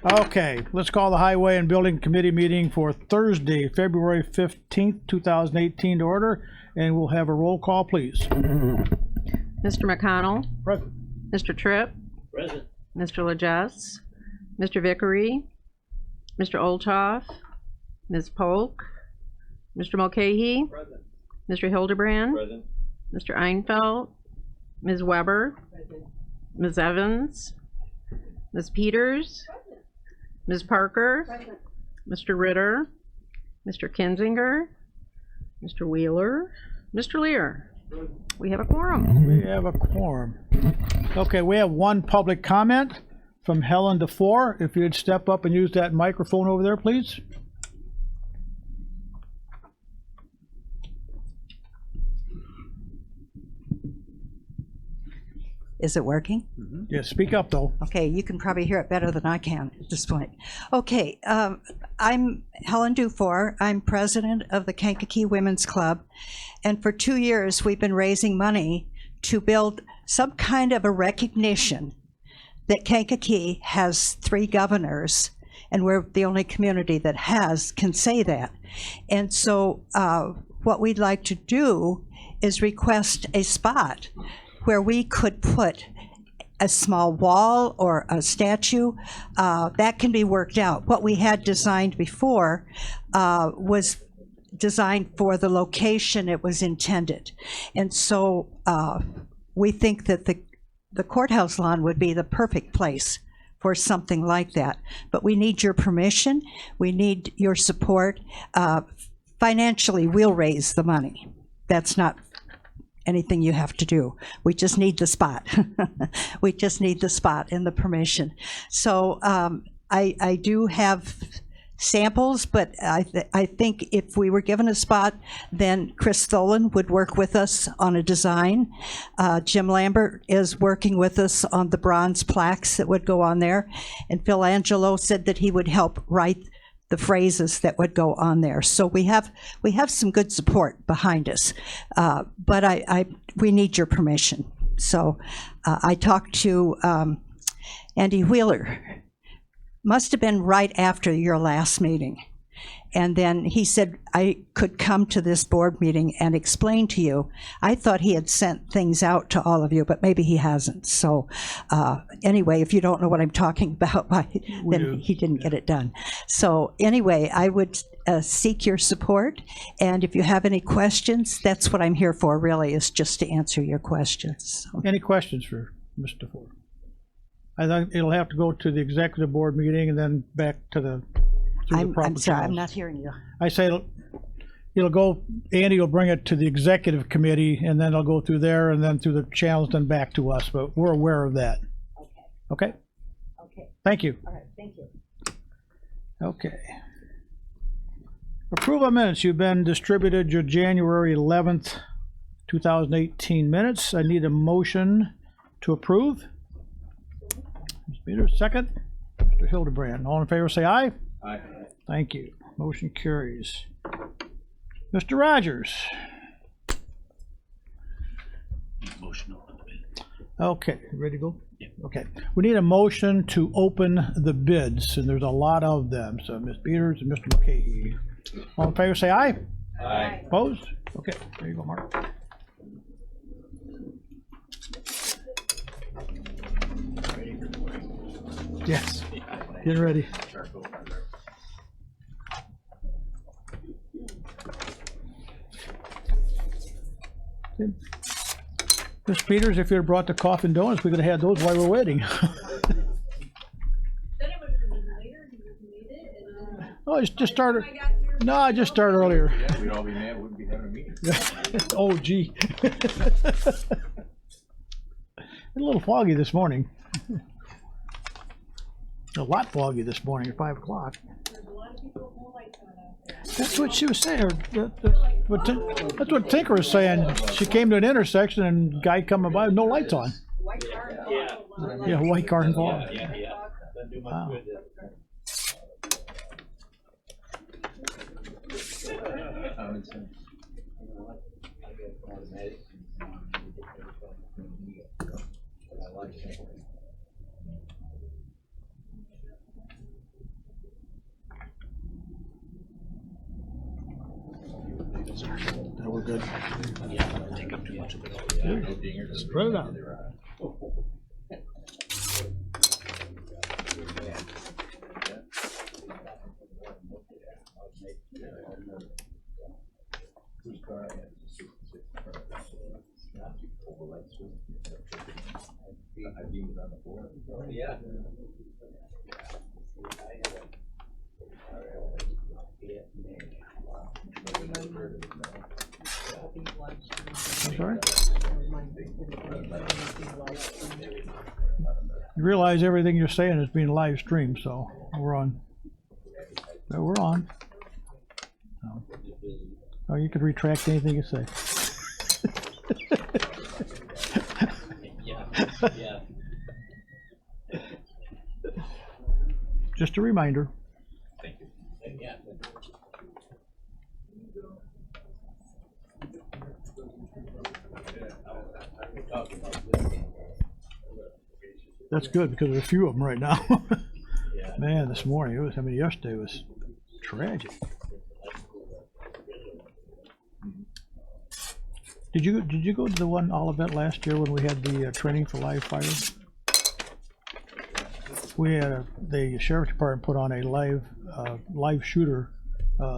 Okay, let's call the Highway and Building Committee meeting for Thursday, February 15th, 2018 to order, and we'll have a roll call, please. Mr. McConnell, Present. Mr. Tripp, Present. Mr. Lejes, Mr. Vickery, Mr. Olthoff, Ms. Polk, Mr. Mulcahy, Present. Mr. Hildebrand, Present. Mr. Einfeld, Ms. Weber, Ms. Evans, Ms. Peters, Ms. Parker, Mr. Ritter, Mr. Kinzinger, Mr. Wheeler, Mr. Lear. We have a quorum. We have a quorum. Okay, we have one public comment from Helen DeFore. If you'd step up and use that microphone over there, please. Is it working? Yeah, speak up though. Okay, you can probably hear it better than I can at this point. Okay, I'm Helen Dufour. I'm president of the Kankakee Women's Club. And for 2 years, we've been raising money to build some kind of a recognition that Kankakee has 3 governors, and we're the only community that can say that. And so what we'd like to do is request a spot where we could put a small wall or a statue. That can be worked out. What we had designed before was designed for the location it was intended. And so we think that the courthouse lawn would be the perfect place for something like that. But we need your permission. We need your support. Financially, we'll raise the money. That's not anything you have to do. We just need the spot. We just need the spot and the permission. So I do have samples, but I think if we were given a spot, then Chris Tholen would work with us on a design. Jim Lambert is working with us on the bronze plaques that would go on there. And Phil Angelo said that he would help write the phrases that would go on there. So we have some good support behind us, but we need your permission. So I talked to Andy Wheeler, must have been right after your last meeting. And then he said I could come to this board meeting and explain to you. I thought he had sent things out to all of you, but maybe he hasn't. So anyway, if you don't know what I'm talking about, then he didn't get it done. So anyway, I would seek your support. And if you have any questions, that's what I'm here for, really, is just to answer your questions. So. Any questions for Mr. Ford? I think it'll have to go to the executive board meeting and then back to the I'm sorry, channels. I'm not hearing you. I say it'll go, Andy will bring it to the executive committee, and then it'll go through there, and then through the channels, then back to us, but we're aware of that. Okay? Okay. Thank you. All right, thank you. Okay. Approval of minutes. You've been distributed your January 11th, 2018 minutes. I need a motion to approve. Ms. Peters, second. Mr. Hildebrand. All in favor, say aye. Aye. Thank you. Motion carries. Mr. Rogers. Motion open the bid. Okay, ready to go? Yeah. Okay. We need a motion to open the bids, and there's a lot of them. So Ms. Peters and Mr. McCahey. All in favor, say aye. Aye. Opposed? Okay, there you go, Mark. Yes, get ready. Ms. Peters, if you had brought the coffee and donuts, we could have had those while we're waiting. Oh, it's just started. No, I just started earlier. Yeah, we'd all be mad. We wouldn't be having a meeting. Oh, gee. A little foggy this morning. A lot foggy this morning at 5 o'clock. That's what she was saying. That's what Tinker was saying. She came to an intersection and guy coming by with no lights on. Yeah, white car involved. Yeah. Doesn't do much Wow. good. much of it. Yeah, no dingers. Spread it out. Yeah. I'm sorry? You realize everything you're saying is being live streamed, so we're on. Yeah, we're on. Oh, you could retract anything you say. Yeah. Just a reminder. Thank you. Yeah. That's good because there's a few of them right now. Man, this morning it was. I mean, yesterday was tragic. Did you go to the one all event last year when we had the training for live fire? We had the sheriff's department put on a live shooter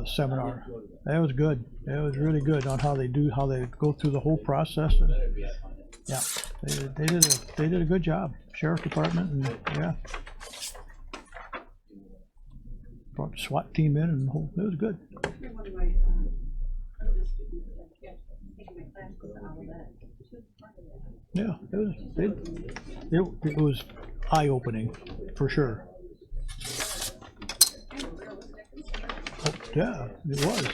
seminar. That was good. That was really good on how they go through the whole process. And, yeah, they did a good job. Sheriff's department, and yeah, brought the SWAT team in, and it was good. Yeah, it was eye-opening for sure. Oh, yeah, it was.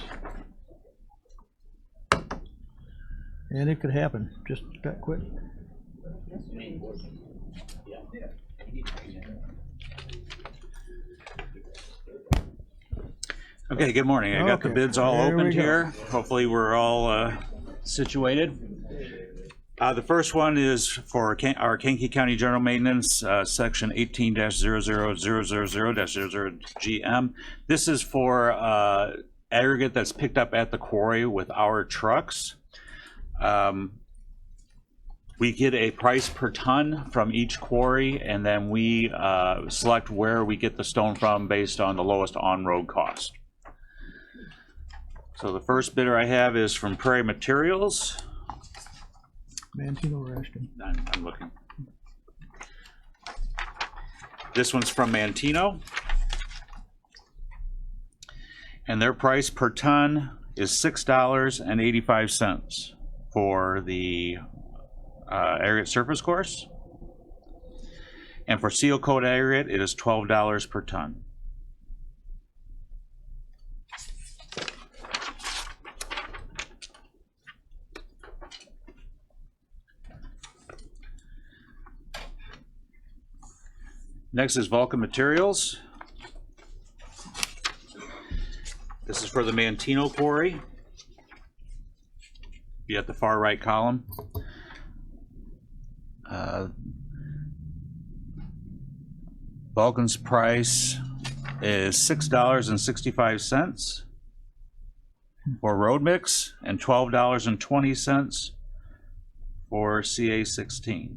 And it could happen just that quick. Okay, good morning. I got the Okay, bids all there we opened go. here. Hopefully we're all situated. The first one is for our Kankakee County General Maintenance, section 18-0000000-00GM. This is for aggregate that's picked up at the quarry with our trucks. We get a price per ton from each quarry, and then we select where we get the stone from based on the lowest on-road cost. So the first bidder I have is from Prairie Materials. Mantino or Ashton? I'm looking. This one's from Mantino. And their price per ton is $6.85 for the aggregate surface course. And for seal coat aggregate, it is $12 per ton. Next is Vulcan Materials. This is for the Mantino quarry. Be at the far right column. Vulcan's price is $6.65 for road mix and $12.20 for CA16.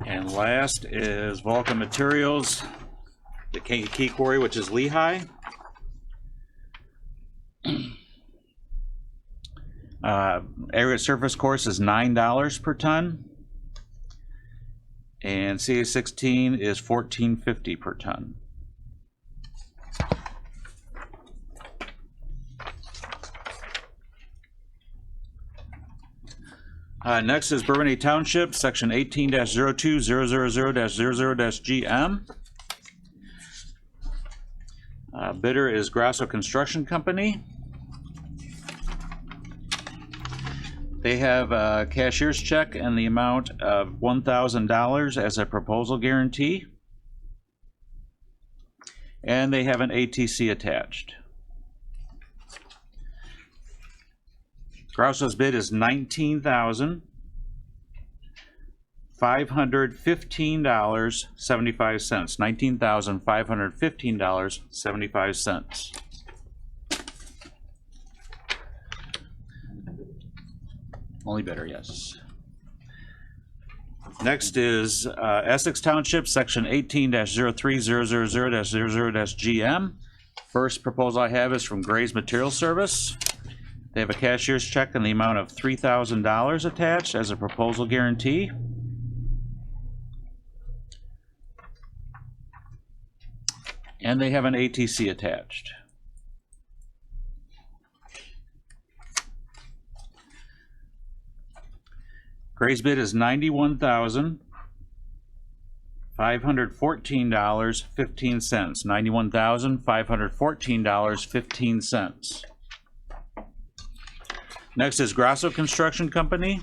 And last is Vulcan Materials, the Kankakee quarry, which is Lehigh. Aggregate surface course is $9 per ton, and CA16 is $14.50 per ton. Next is Bourbonnais Township, section 18-02000-00-GM. Bidder is Grasso Construction Company. They have a cashier's check and the amount of $1,000 as a proposal guarantee. And they have an ATC attached. Grasso's bid is $19,515.75. $19,515.75. Only bidder, yes. Next is Essex Township, section 18-03000-00-GM. First proposal I have is from Gray's Material Service. They have a cashier's check in the amount of $3,000 attached as a proposal guarantee. And they have an ATC attached. Gray's bid is $91,514.15. $91,514.15. Next is Grasso Construction Company.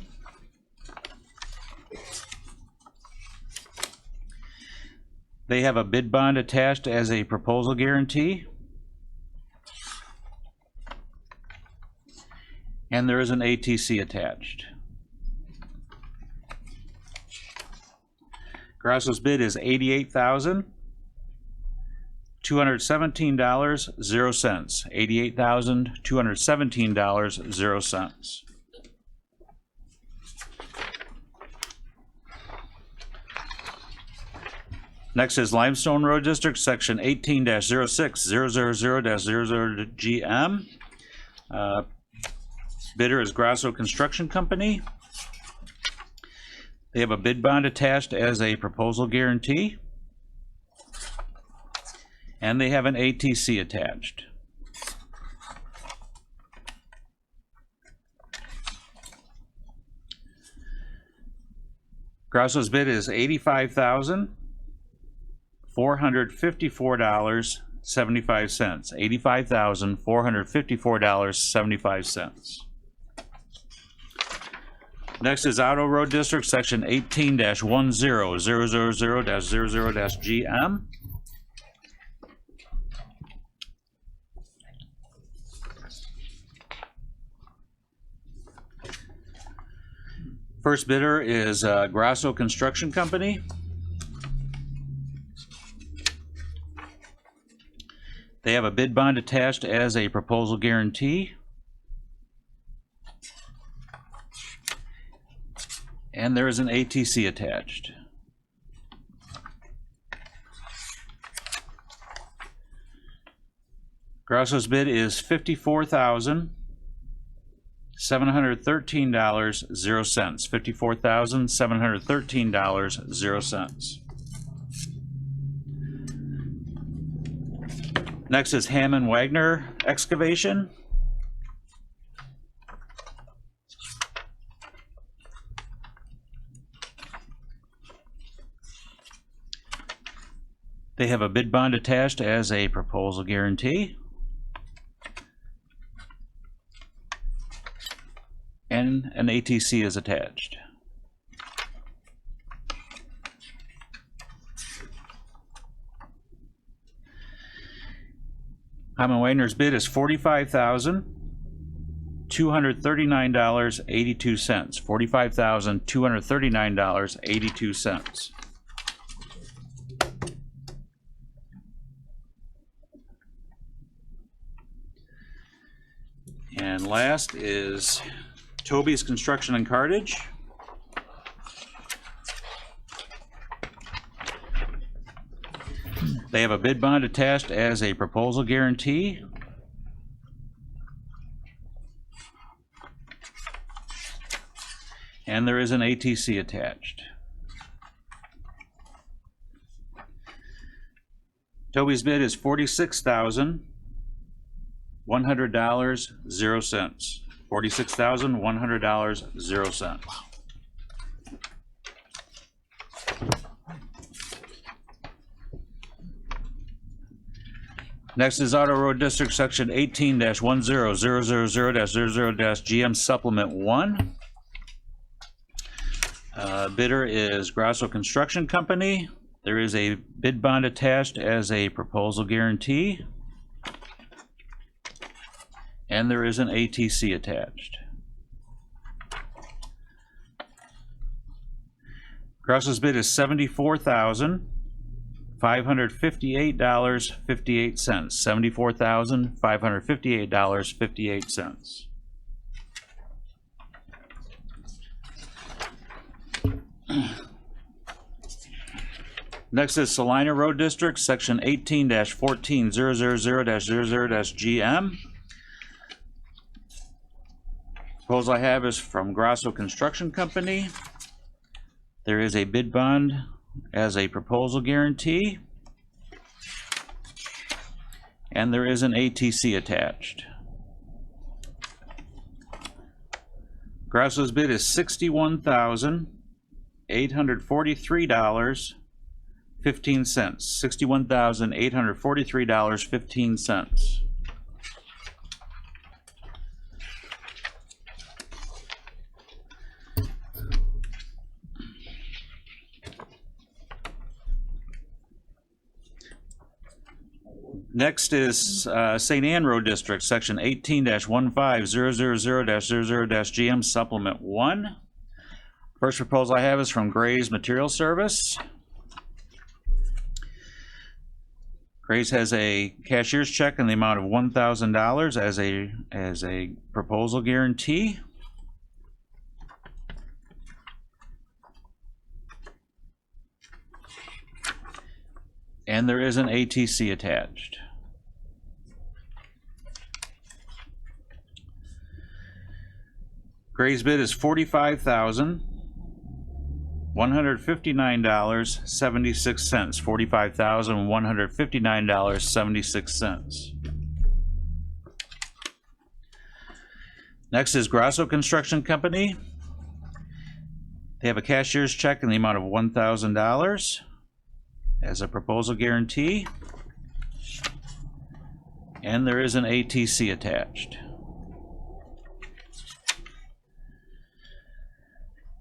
They have a bid bond attached as a proposal guarantee. And there is an ATC attached. Grasso's bid is $88,217.00. $88,217.00. Next is Limestone Road District, section 18-06000-00-GM. Bidder is Grasso Construction Company. They have a bid bond attached as a proposal guarantee. And they have an ATC attached. Grasso's bid is $85,454.75. $85,454.75. Next is Auto Road District, section 18-10000-00-GM. First bidder is Grasso Construction Company. They have a bid bond attached as a proposal guarantee. And there is an ATC attached. Grasso's bid is $54,713.00. $54,713.00. Next is Hammond Wagner Excavation. They have a bid bond attached as a proposal guarantee. And an ATC is attached. Hammond Wagner's bid is $45,239.82. $45,239.82. And last is Toby's Construction and Cartage. They have a bid bond attached as a proposal guarantee. And there is an ATC attached. Toby's bid is $46,100.00. $46,100.00. Next is Auto Road District, section 18-10000-00-GM Supplement 1. Bidder is Grasso Construction Company. There is a bid bond attached as a proposal guarantee. And there is an ATC attached. Grasso's bid is $74,558.58. $74,558.58. Next is Salina Road District, section 18-14000-00-GM. Proposal I have is from Grasso Construction Company. There is a bid bond as a proposal guarantee. And there is an ATC attached. Grasso's bid is $61,843.15. $61,843.15. Next is St. Anne Road District, section 18-15000-00-GM Supplement 1. First proposal I have is from Gray's Material Service. Gray's has a cashier's check in the amount of $1,000 as a proposal guarantee. And there is an ATC attached. Gray's bid is $45,159.76. $45,159.76. Next is Grasso Construction Company. They have a cashier's check in the amount of $1,000 as a proposal guarantee. And there is an ATC attached.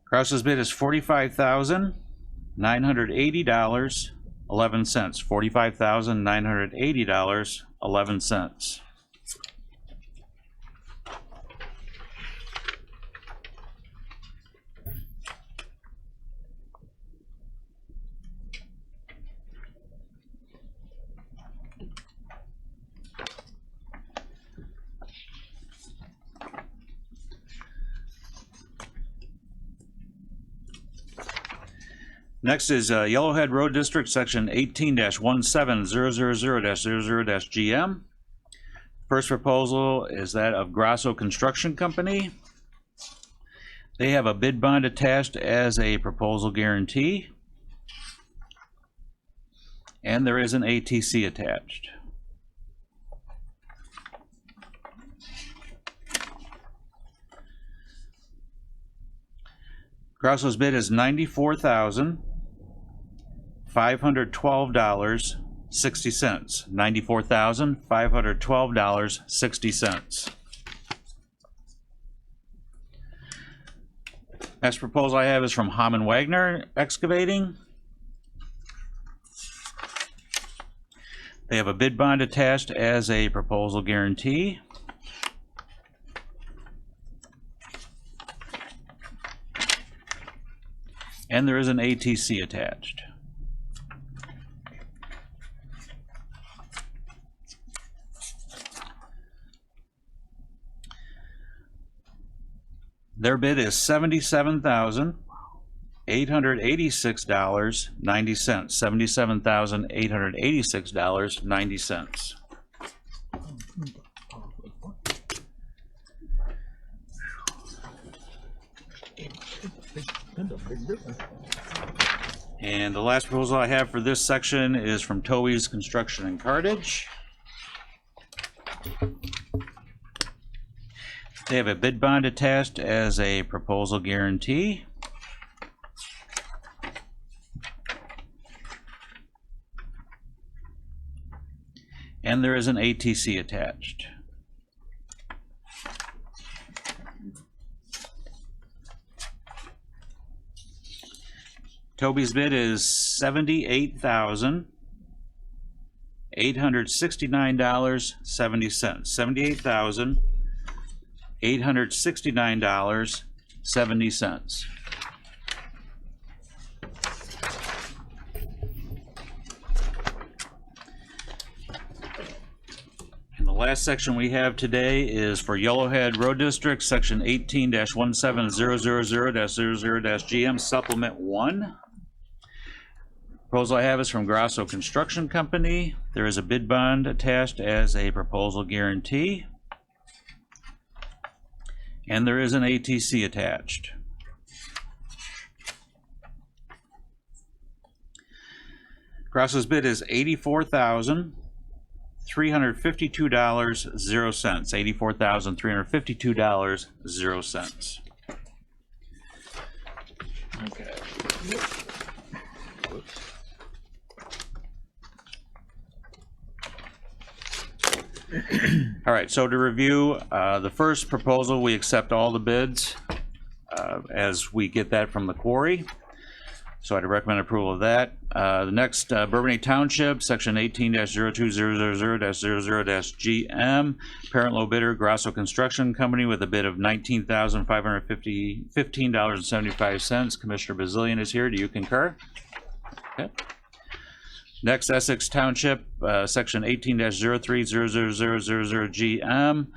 Grasso's bid is $45,980.11. $45,980.11. Next is Yellowhead Road District, section 18-17000-00-GM. First proposal is that of Grasso Construction Company. They have a bid bond attached as a proposal guarantee. And there is an ATC attached. Grasso's bid is $94,512.60. $94,512.60. Next proposal I have is from Hamann Wagner Excavating. They have a bid bond attached as a proposal guarantee. And there is an ATC attached. Their bid is $77,886.90. $77,886.90. And the last proposal I have for this section is from Towey's Construction and Cartage. They have a bid bond attached as a proposal guarantee. And there is an ATC attached. Toby's bid is $78,869.70. $78,869.70. And the last section we have today is for Yellowhead Road District, section 18-17000-00-GM Supplement 1. Proposal I have is from Grasso Construction Company. There is a bid bond attached as a proposal guarantee. And there is an ATC attached. Grasso's bid is $84,352.00. $84,352.00. Okay. All right, so to review, the first proposal, we accept all the bids as we get that from the quarry. So I'd recommend approval of that. The next, Bourbonnais Township, section 18-02000-00-GM, parent low bidder, Grasso Construction Company, with a bid of $19,515.75. Commissioner Bazillion is here. Do you concur? Okay. Next, Essex Township, section 18-030000-GM.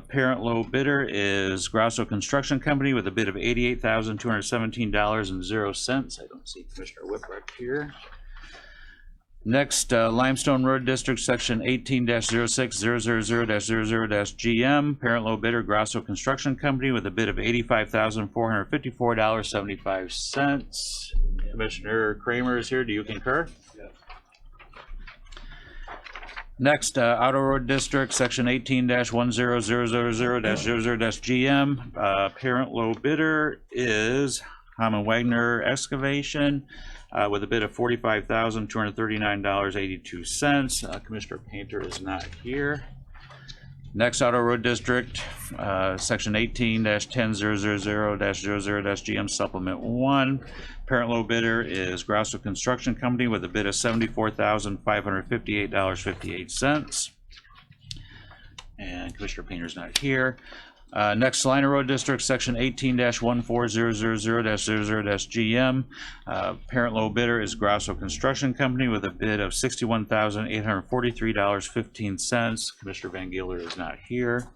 Parent low bidder is Grasso Construction Company with a bid of $88,217.00. I don't see Commissioner Whipwreck here. Next, Limestone Road District, section 18-060000-00-GM. Parent low bidder Grasso Construction Company with a bid of $85,454.75. Commissioner Kramer is here. Do you concur? Next, Auto Road District, section 18-10000-00-GM. Parent low bidder is Hammond Wagner Excavation with a bid of $45,239.82. Commissioner Painter is not here. Next, Auto Road District, section 18-10000-00-GM Supplement 1. Parent low bidder is Grasso Construction Company with a bid of $74,558.58. And Commissioner Painter's not here. Next, Salina Road District, section 18-14000-00-GM. Parent low bidder is Grasso Construction Company with a bid of $61,843.15. Commissioner Van Gilder is not here.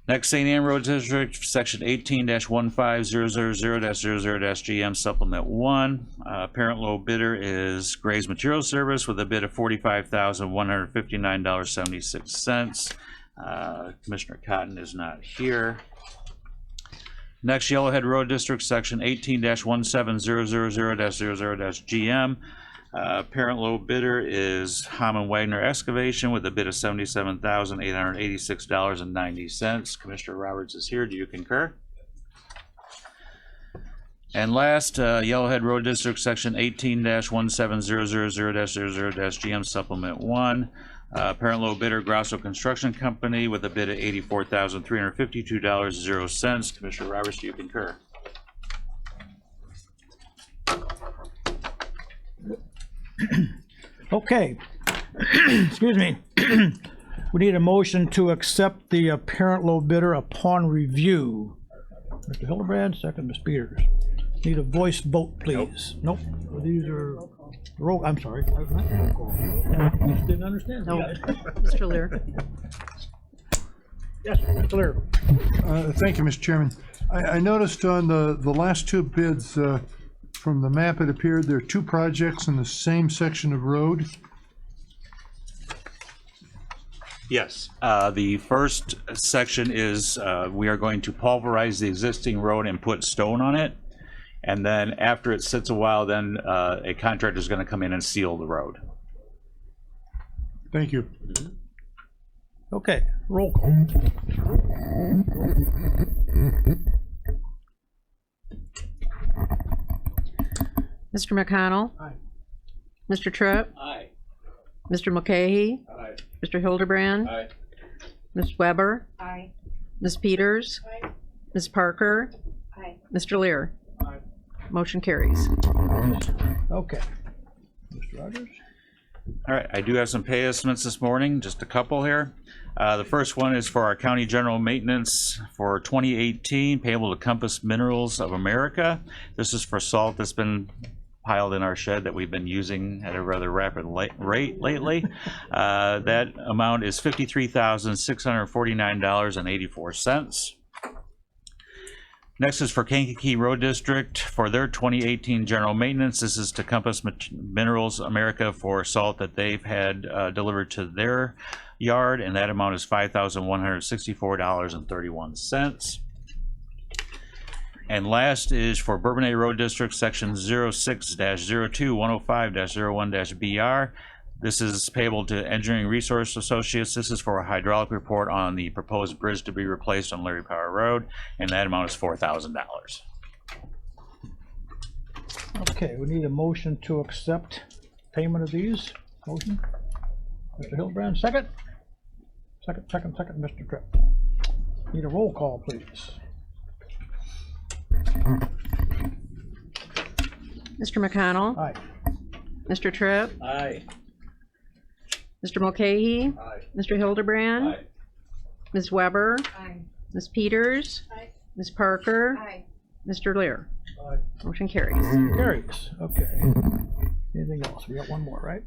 Next, St. Anne Road District, section 18-15000-00-GM Supplement 1. Parent low bidder is Gray's Material Service with a bid of $45,159.76. Commissioner Cotton is not here. Next, Yellowhead Road District, section 18-17000-00-GM. Parent low bidder is Hammond Wagner Excavation with a bid of $77,886.90. Commissioner Roberts is here. Do you concur? And last, Yellowhead Road District, section 18-17000-00-GM Supplement 1. Parent low bidder Grasso Construction Company with a bid of $84,352.00. Commissioner Roberts, do you concur? Okay. Excuse me. We need a motion to accept the parent low bidder upon review. Mr. Hildebrand, second, Ms. Peters. Need a voice vote, please. Nope. These are roll, I'm sorry. Didn't understand. No, Mr. Lear. Yes, Mr. Lear. Thank you, Mr. Chairman. I noticed on the last two bids, from the map, it appeared there are two projects in the same section of road. Yes. The first section is we are going to pulverize the existing road and put stone on it. And then after it sits a while, then a contractor is going to come in and seal the road. Thank you. Okay, roll call. Mr. McConnell? Aye. Mr. Tripp? Aye. Mr. Mulcahy? Aye. Mr. Hildebrand? Aye. Ms. Weber? Aye. Ms. Peters? Ms. Parker? Aye. Mr. Lear? Motion carries. Okay. Mr. Rogers? All right, I do have some pay estimates this morning, just a couple here. The first one is for our county general maintenance for 2018, payable to Compass Minerals of America. This is for salt that's been piled in our shed that we've been using at a rather rapid rate lately. That amount is $53,649.84. Next is for Kankakee Road District for their 2018 general maintenance. This is to Compass Minerals America for salt that they've had delivered to their yard, and that amount is $5,164.31. And last is for Bourbonnais Road District, section 06-02-105-01-BR. This is payable to Engineering Resource Associates. This is for a hydraulic report on the proposed bridge to be replaced on Larry Power Road, and that amount is $4,000. Okay, we need a motion to accept payment of these. Motion. Mr. Hildebrand, second. Second, Mr. Tripp. Need a roll call, please. Mr. McConnell. Aye. Mr. Tripp. Aye. Mr. Mulcahy. Aye. Mr. Hildebrand. Aye. Ms. Weber. Aye. Ms. Peters. Aye. Ms. Parker. Aye. Mr. Lear. Aye. Motion carries. Carries, okay. Anything else? We got one more, right?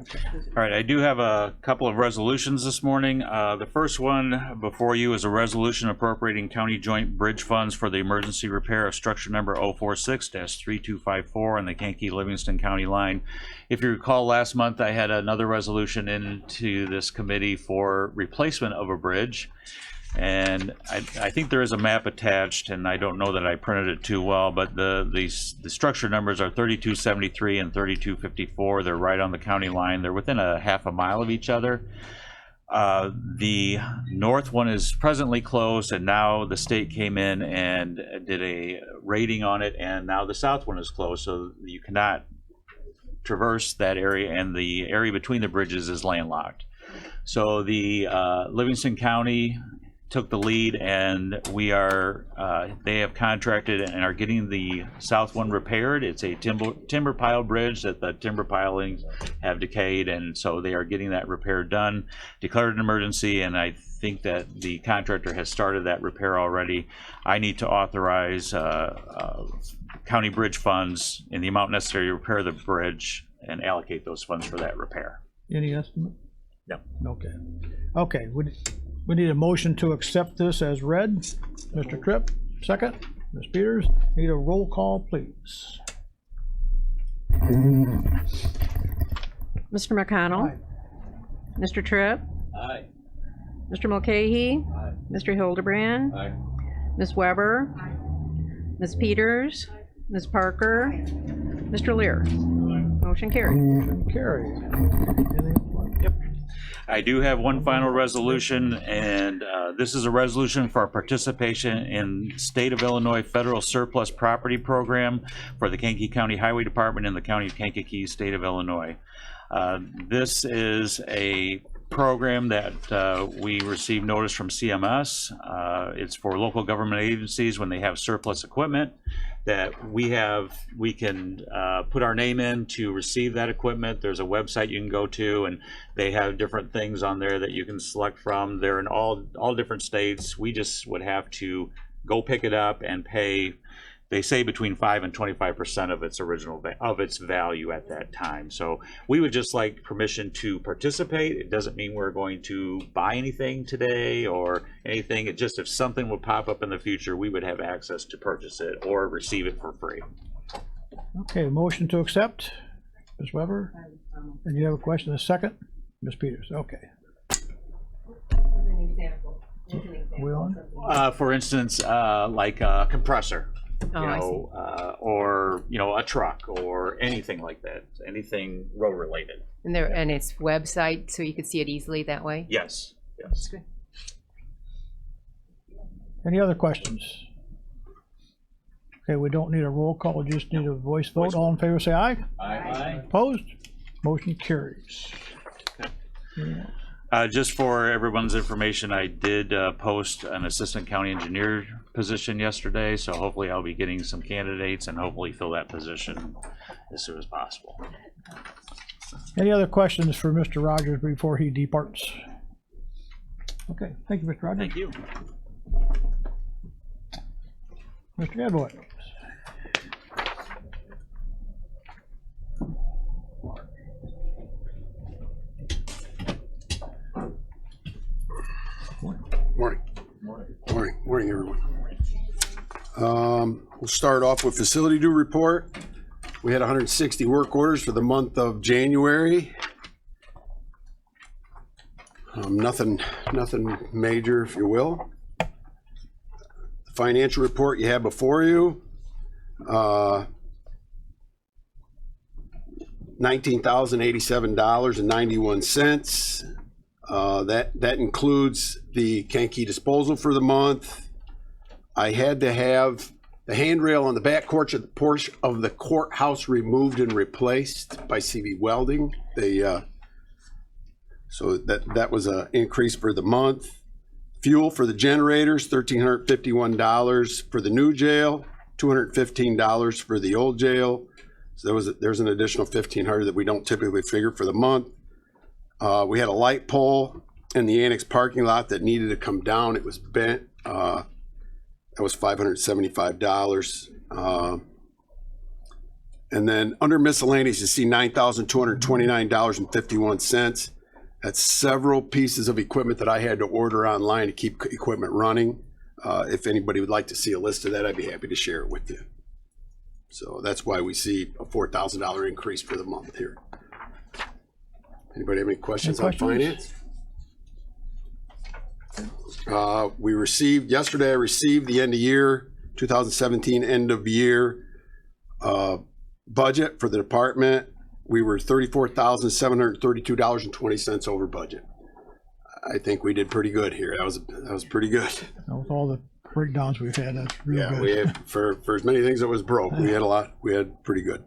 Okay. All right, I do have a couple of resolutions this morning. The first one before you is a resolution appropriating county joint bridge funds for the emergency repair of structure number 046-3254 on the Kankakee-Livingston County line. If you recall, last month I had another resolution into this committee for replacement of a bridge. And I think there is a map attached, and I don't know that I printed it too well, but the structure numbers are 3273 and 3254. They're right on the county line. They're within a half a mile of each other. The north one is presently closed, and now the state came in and did a rating on it, and now the south one is closed, so you cannot traverse that area, and the area between the bridges is landlocked. So the Livingston County took the lead, and we are they have contracted and are getting the south one repaired. It's a timber pile bridge that the timber pilings have decayed, and so they are getting that repair done, declared an emergency, and I think that the contractor has started that repair already. I need to authorize county bridge funds in the amount necessary to repair the bridge and allocate those funds for that repair. Any estimate? No. Okay. Okay, we need a motion to accept this as read. Mr. Tripp, second. Ms. Peters, need a roll call, please. Mr. McConnell. Aye. Mr. Tripp. Aye. Mr. Mulcahy. Aye. Mr. Hildebrand. Aye. Ms. Weber. Ms. Peters. Ms. Parker. Mr. Lear. Motion carried. Carried. Anything else? Yep. I do have one final resolution, and this is a resolution for our participation in State of Illinois Federal Surplus Property Program for the Kankakee County Highway Department in the County of Kankakee, State of Illinois. This is a program that we received notice from CMS. It's for local government agencies when they have surplus equipment that we can put our name in to receive that equipment. There's a website you can go to, and they have different things on there that you can select from. They're in all different states. We just would have to go pick it up and pay. They say between 5 and 25% of its original of its value at that time. So we would just like permission to participate. It doesn't mean we're going to buy anything today or anything. It just, if something would pop up in the future, we would have access to purchase it or receive it for free. Okay, motion to accept. Ms. Weber? And you have a question, a second? Ms. Peters, okay. We on? For instance, like a compressor. Oh, I see. Or a truck or anything like that, anything road related. And it's website, so you could see it easily that way? Yes. Good. Any other questions? Okay, we don't need a roll call, we just need a voice vote. All in favor, say aye. Aye. Opposed? Motion carries. Just for everyone's information, I did post an assistant county engineer position yesterday, so hopefully I'll be getting some candidates and hopefully fill that position as soon as possible. Any other questions for Mr. Rogers before he departs? Okay, thank you, Mr. Rogers. Thank you. Mr. Gadboy. Morning. Morning, everyone. We'll start off with facility due report. We had 160 work orders for the month of January. Nothing major, if you will. The financial report you have before you. $19,087.91. That includes the Kankakee disposal for the month. I had to have the handrail on the back porch of the courthouse removed and replaced by CV Welding. So that was an increase for the month. Fuel for the generators, $1,351 for the new jail, $215 for the old jail. So there's an additional $1,500 that we don't typically figure for the month. We had a light pole in the annex parking lot that needed to come down. It was bent. That was $575. And then under miscellaneous, you see $9,229.51. That's several pieces of equipment that I had to order online to keep equipment running. If anybody would like to see a list of that, I'd be happy to share it with you. So that's why we see a $4,000 increase for the month here. Anybody have any questions on finance? Yesterday I received the end of year 2017 end of year budget for the department. We were $34,732.20 over budget. I think we did pretty good here. That was pretty good. With all the breakdowns we've had, that's really good. Yeah, we had for as many things that was broke, we had a lot. We had pretty good.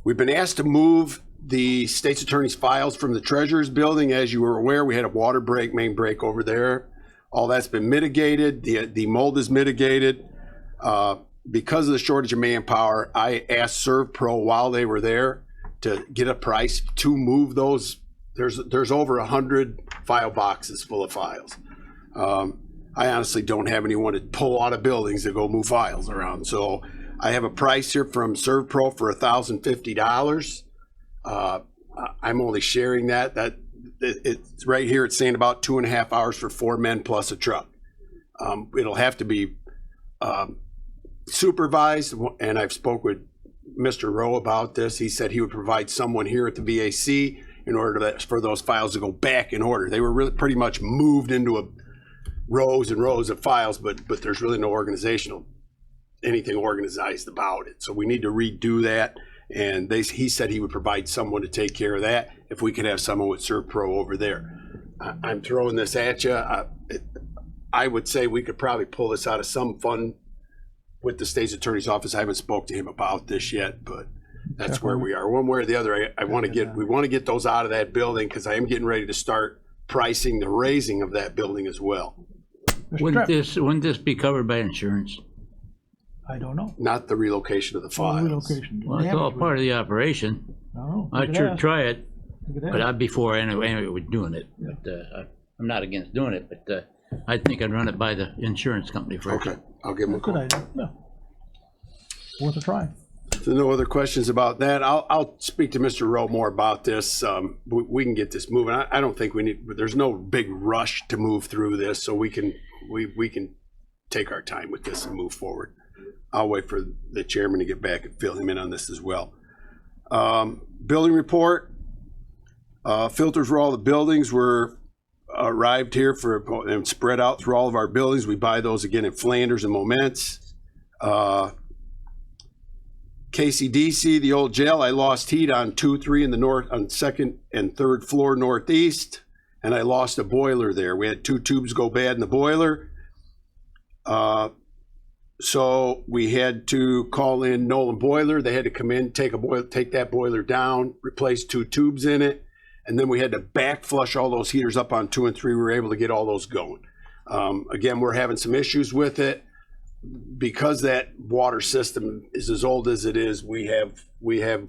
We've been asked to move the state's attorney's files from the treasurer's building. As you were aware, we had a water break, main break over there. All that's been mitigated. The mold is mitigated. Because of the shortage of manpower, I asked ServPro while they were there to get a price to move those. There's over 100 file boxes full of files. I honestly don't have anyone to pull out of buildings to go move files around. So I have a price here from ServPro for $1,050. I'm only sharing that. It's right here. It's saying about 2.5 hours for 4 men plus a truck. It'll have to be supervised, and I've spoke with Mr. Rowe about this. He said he would provide someone here at the VAC in order for those files to go back in order. They were really pretty much moved into rows and rows of files, but there's really no anything organized about it. So we need to redo that. And he said he would provide someone to take care of that if we could have someone with ServPro over there. I'm throwing this at you. I would say we could probably pull this out of some fund with the state's attorney's office. I haven't spoke to him about this yet, but that's where we are. One way or the other, we want to get those out of that building because I am getting ready to start pricing the raising of that building as well. Wouldn't this be covered by insurance? I don't know. Not the relocation of the files. Relocation. Well, it's all part of the operation. I don't know. I'd sure try it, Look at but that. I'd be for anyway with doing it. But I'm not against doing it, but I think I'd run it by the insurance company first. Okay, I'll give him a Good call. idea. Yeah. Worth a try. If there are no other questions about that, I'll speak to Mr. Rowe more about this. We can get this moving. I don't think there's no big rush to move through this, so we can take our time with this and move forward. I'll wait for the chairman to get back and fill him in on this as well. Building report. Filters for all the buildings were arrived here and spread out through all of our buildings. We buy those again in Flanders and Moments. KCDC, the old jail, I lost heat on 2, 3 in the north, on 2nd and 3rd floor northeast, and I lost a boiler there. We had 2 tubes go bad in the boiler. So we had to call in Nolan Boiler. They had to come in, take that boiler down, replace 2 tubes in it, and then we had to back flush all those heaters up on 2 and 3. We were able to get all those going. Again, we're having some issues with it. Because that water system is as old as it is, we have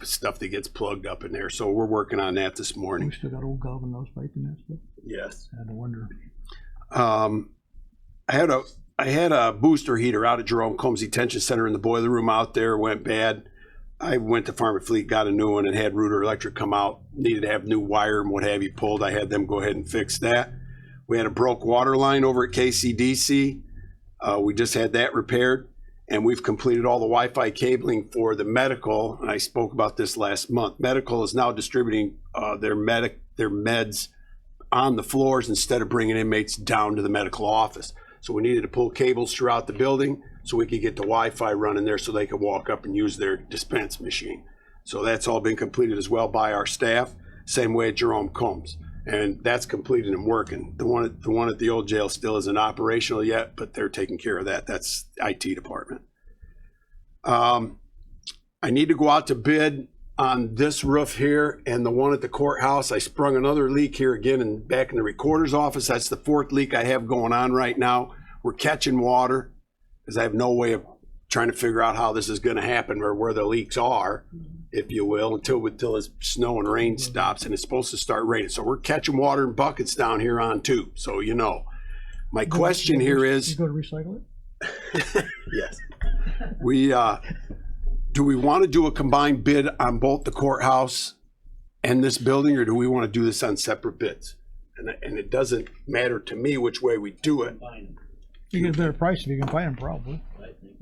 stuff that gets plugged up in there. So we're working on that this morning. We still got old galvanized pipe in that stuff. Yes. I had to wonder. I had a booster heater out at Jerome Combs Detention Center in the boiler room out there. Went bad. I went to Farm and Fleet, got a new one, and had Rooter Electric come out. Needed to have new wire and what have you pulled. I had them go ahead and fix that. We had a broke water line over at KCDC. We just had that repaired. And we've completed all the Wi-Fi cabling for the medical, and I spoke about this last month. Medical is now distributing their meds on the floors instead of bringing inmates down to the medical office. So we needed to pull cables throughout the building so we could get the Wi-Fi running there so they could walk up and use their dispense machine. So that's all been completed as well by our staff, same way at Jerome Combs. And that's completed and working. The one at the old jail still isn't operational yet, but they're taking care of that. That's IT department. I need to go out to bid on this roof here and the one at the courthouse. I sprung another leak here again and back in the recorder's office. That's the 4th leak I have going on right now. We're catching water because I have no way of trying to figure out how this is going to happen or where the leaks are, if you will, until this snow and rain stops, and it's supposed to start raining. So we're catching water in buckets down here on too. So, you know, my question here is, You go to recycle it? yes, do we want to do a combined bid on both the courthouse and this building, or do we want to do this on separate bids? And it doesn't matter to me which way we do it. You get a better price if you can find them, probably,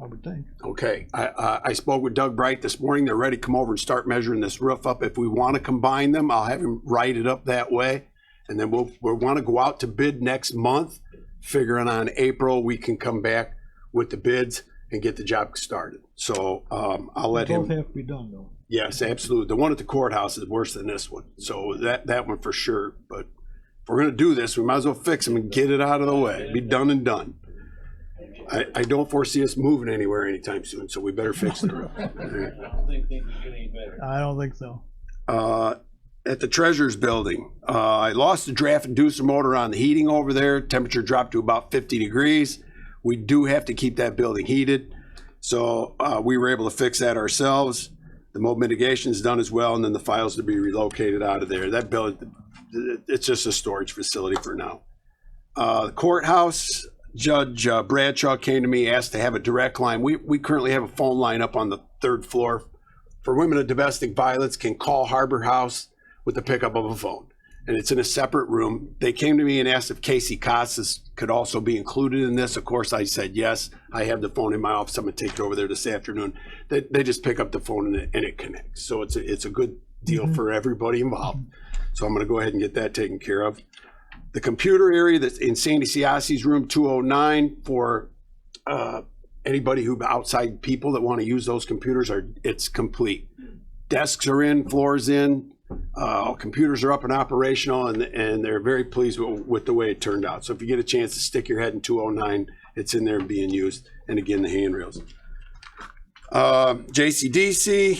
I would think. Okay, I spoke with Doug Bright this morning. They're ready to come over and start measuring this roof up. If we want to combine them, I'll have him write it up that way. And then we'll want to go out to bid next month, figuring on April, we can come back with the bids and get the job started. So I'll let him. Both have to be done, though. Yes, absolutely. The one at the courthouse is worse than this one. So that one for sure. But if we're going to do this, we might as well fix them and get it out of the way. Be done and done. I don't foresee us moving anywhere anytime soon, so we better fix the roof. I don't think things are getting any better. I don't think so. At the Treasurer's Building, I lost the draft inducer motor on the heating over there. Temperature dropped to about 50 degrees. We do have to keep that building heated. So we were able to fix that ourselves. The mold mitigation is done as well, and then the files to be relocated out of there. That building, it's just a storage facility for now. The courthouse, Judge Bradshaw came to me, asked to have a direct line. We currently have a phone line up on the 3rd floor for women of domestic violence can call Harbor House with the pickup of a phone. And it's in a separate room. They came to me and asked if Casey Casas could also be included in this. Of course, I said yes. I have the phone in my office. I'm going to take it over there this afternoon. They just pick up the phone and it connects. So it's a good deal for everybody involved. So I'm going to go ahead and get that taken care of. The computer area that's in Sandy Siasi's room 209 for anybody who outside people that want to use those computers it's complete. Desks are in, floors in. Computers are up and operational, and they're very pleased with the way it turned out. So if you get a chance to stick your head in 209, it's in there and being used. And again, the handrails. JCDC,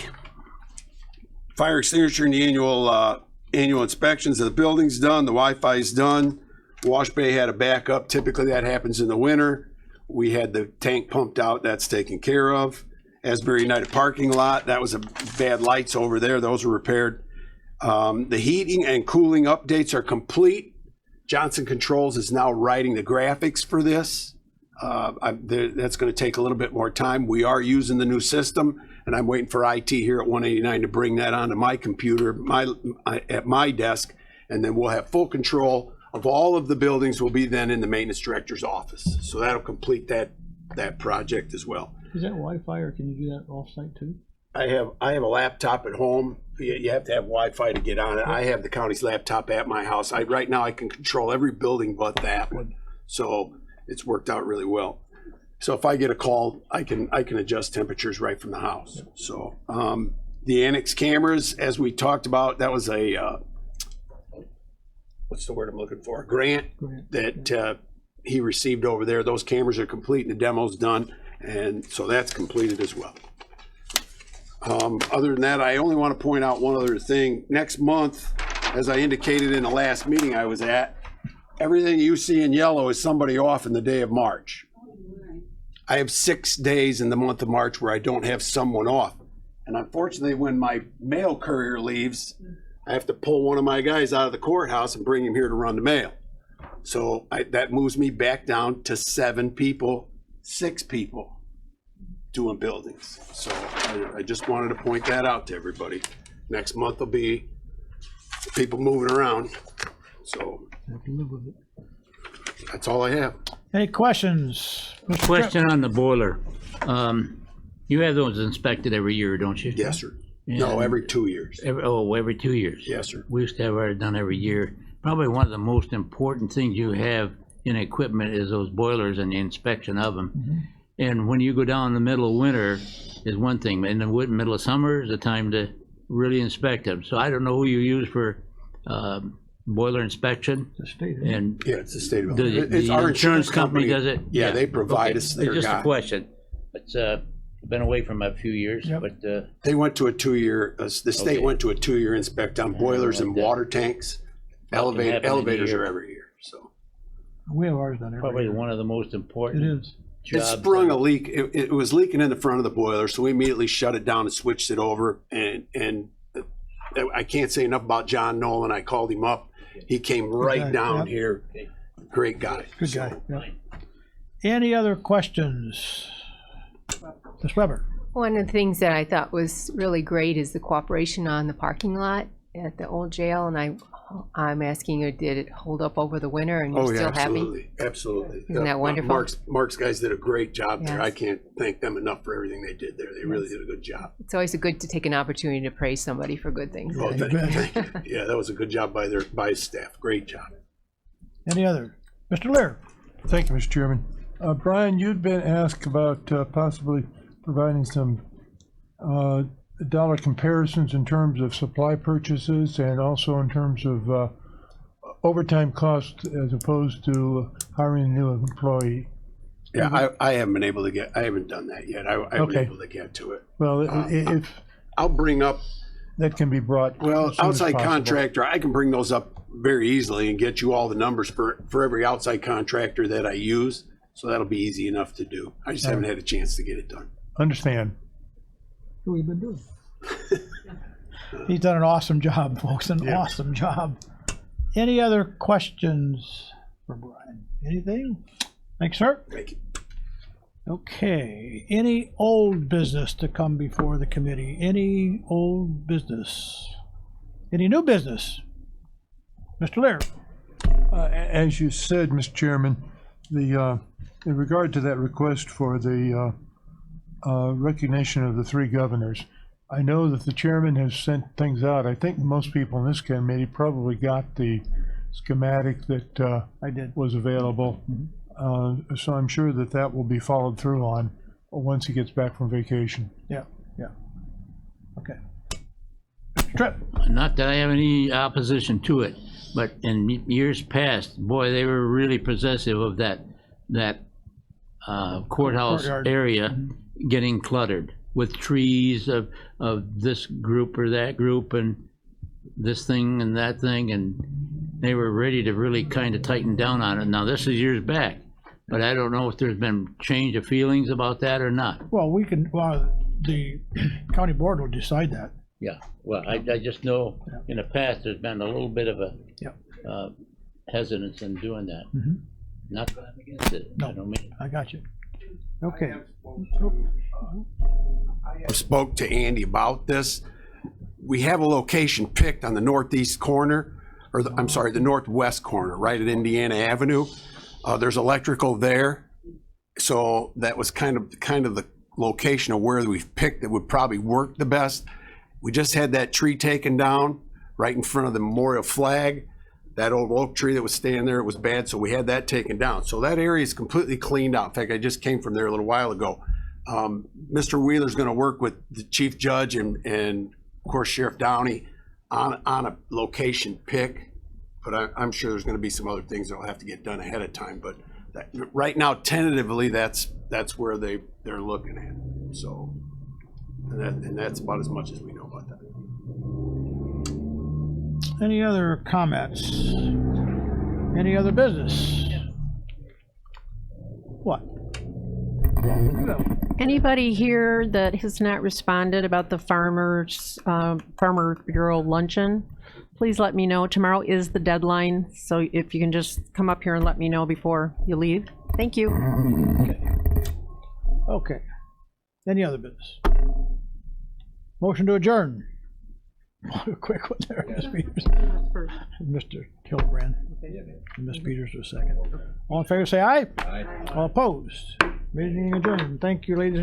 fire extinguisher and the annual inspections of the building's done. The Wi-Fi is done. Wash bay had a backup. Typically that happens in the winter. We had the tank pumped out. That's taken care of. Asbury United parking lot. That was a bad lights over there. Those were repaired. The heating and cooling updates are complete. Johnson Controls is now writing the graphics for this. That's going to take a little bit more time. We are using the new system, and I'm waiting for IT here at 189 to bring that onto my computer at my desk, and then we'll have full control of all of the buildings. Will be then in the maintenance director's office. So that'll complete that project as well. Is that Wi-Fi, or can you do that off-site too? I have a laptop at home. You have to have Wi-Fi to get on it. I have the county's laptop at my house. Right now I can control every building but that one. So it's worked out really well. So if I get a call, I can adjust temperatures right from the house. So the annex cameras, as we talked about, that was a what's the word I'm looking for? A grant that he received over there. Those cameras are complete and the demo's done, and so that's completed as well. Other than that, I only want to point out one other thing. Next month, as I indicated in the last meeting I was at, everything you see in yellow is somebody off in the day of March. I have 6 days in the month of March where I don't have someone off. And unfortunately, when my mail courier leaves, I have to pull one of my guys out of the courthouse and bring him here to run the mail. So that moves me back down to 6 people doing buildings. So I just wanted to point that out to everybody. Next month will be people moving around. So I can live with it. That's all I have. Any questions? Mr. Tripp? Question on the boiler. You have those inspected every year, don't you? Yes, sir. No, And every 2 years. every 2 years? Yes, sir. We used to have ours done every year. Probably one of the most important things you have in equipment is those boilers and the inspection of them. And when you go down in the middle of winter is one thing, in the middle of summer is the time to really inspect them. So I don't know who you use for boiler inspection, The state. and Yeah, it's the state of the, It's our insurance company does it? Yeah, they provide Okay. us their Just a guy. question. It's been away from a few years, Yep. but They went to a 2-year, the state Okay. went to a 2-year inspect on boilers like and that. water tanks. Nothing happened in a Elevators year. are every year, so. We have ours done every probably year. one of the most It important is. It jobs. sprung a leak. It was leaking in the front of the boiler, so we immediately shut it down and switched it over. And I can't say enough about John Nolan. I called him up. He came right guy, down yep. here. Great guy. Good guy. So, Yeah. Any other questions? Ms. Weber? One of the things that I thought was really great is the cooperation on the parking lot at the old jail, and I'm asking you, did it hold up over the winter, and you're Oh, yeah, still happy? absolutely. Absolutely. Isn't that wonderful? Mark's guys did a great job there. Yes. I can't thank them enough for everything they did there. They really did a good job. It's always good to take an opportunity to praise somebody for good things. Well, thank you. Yeah, that was a good job by his staff. Great job. Any other? Mr. Lear? Thank you, Mr. Chairman. Brian, you'd been asked about possibly providing some dollar comparisons in terms of supply purchases and also in terms of overtime costs as opposed to hiring a new employee. Yeah, I haven't been able to get, I haven't done that yet. I haven't been Okay. able to get to it. Well, if I'll bring up, that can be brought. well, as soon as outside possible. contractor, I can bring those up very easily and get you all the numbers for every outside contractor that I use. So that'll be easy enough to do. I just haven't had a chance to get it done. Understand. What have you been doing? He's done an awesome job, folks, an Yeah. awesome job. Any other questions for Brian? Anything? Thanks, sir. Thank you. Okay, any old business to come before the committee? Any old business? Any new business? Mr. Lear? As you said, Mr. Chairman, in regard to that request for the recognition of the 3 governors, I know that the chairman has sent things out. I think most people in this committee probably got the schematic that I did. was available. So I'm sure that that will be followed through on once he gets back from vacation. Yeah. Okay. Mr. Tripp? Not that I have any opposition to it, but in years past, boy, they were really possessive of that courthouse Courtyard. area getting cluttered with trees of this group or that group and this thing and that thing, and they were ready to really kind of tighten down on it. Now, this is years back, but I don't know if there's been change of feelings about that or not. Well, the county board will decide that. Yeah, well, I just know in the past, there's been a little bit of a Yep. hesitance in doing that. Mhm. Not that I'm against it. No. I don't mean. I got you. Okay. I spoke to Andy about this. We have a location picked on the northeast corner, or I'm sorry, the northwest corner, right at Indiana Avenue. There's electrical there. So that was kind of the location of where we've picked that would probably work the best. We just had that tree taken down right in front of the memorial flag. That old oak tree that was standing there, it was bad, so we had that taken down. So that area is completely cleaned out. In fact, I just came from there a little while ago. Mr. Wheeler's gonna work with the chief judge and of course Sheriff Downey on a location pick. But I'm sure there's gonna be some other things that'll have to get done ahead of time. But right now, tentatively, that's where they're looking at. So, and that's about as much as we know about that. Any other comments? Any other business? What? Anybody here that has not responded about the Farmer Bureau luncheon, please let me know. Tomorrow is the deadline, so if you can just come up here and let me know before you leave. Thank you. Okay. Any other business? Motion to adjourn. A quick one there, Ms. Peters. Mr. Hildebrand. And Ms. Peters was second. All in favor, say aye. Aye. All opposed? Meeting adjourned. Thank you, ladies and